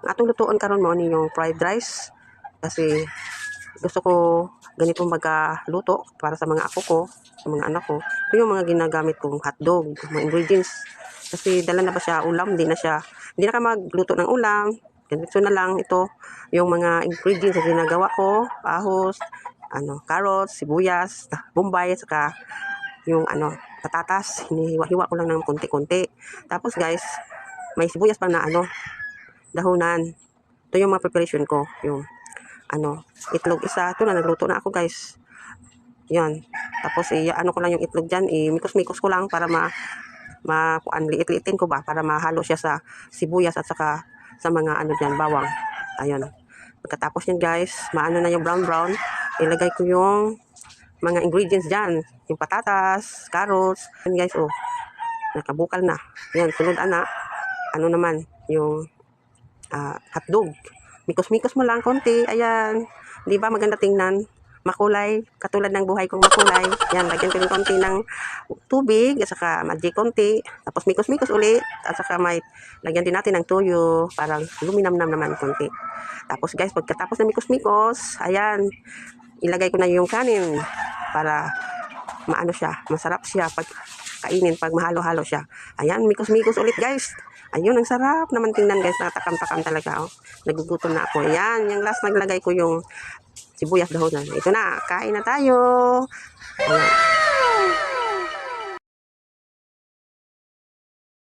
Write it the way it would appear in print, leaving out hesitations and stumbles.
atong lutuon karon mo ni yung fried rice kasi gusto ko ganito magluto para sa mga apo ko, sa mga anak ko. Ito yung mga ginagamit kong hotdog, mga ingredients. Kasi dala na ba siya ulam, hindi na ka magluto ng ulam. Ganito na lang ito yung mga ingredients na ginagawa ko, ahos, carrots, sibuyas, bombay, saka yung patatas, hinihiwa-hiwa ko lang ng konti-konti. Tapos guys, may sibuyas pa na dahunan. Ito yung mga preparation ko, yung itlog isa. Ito na, nagluto na ako guys. Yan. Tapos ko lang yung itlog dyan, mikos-mikos ko lang para liit-liitin ko ba, para mahalo siya sa sibuyas at saka sa mga dyan, bawang. Ayun. Pagkatapos yan guys, maano na yung brown-brown, ilagay ko yung mga ingredients dyan. Yung patatas, carrots. Yan guys, nakabukal na. Yan, sunod naman, yung hotdog. Mikos-mikos mo lang konti. Ayan. Di ba maganda tingnan? Makulay. Katulad ng buhay kong makulay. Yan, lagyan ko ng konti ng tubig. At saka magic konti. Tapos mikos-mikos ulit. At saka lagyan din natin ng toyo. Parang luminam-nam naman konti. Tapos guys, pagkatapos ng mikos-mikos, ayan, ilagay ko na yung kanin para masarap siya pag kainin, pag mahalo-halo siya. Ayan, mikos-mikos ulit guys. Ayun, ang sarap naman tingnan guys. Nakatakam-takam talaga. Nagugutom na ako. Ayan, yung last naglagay ko yung sibuyas dahonan. Ito na, kain na tayo. Ayan.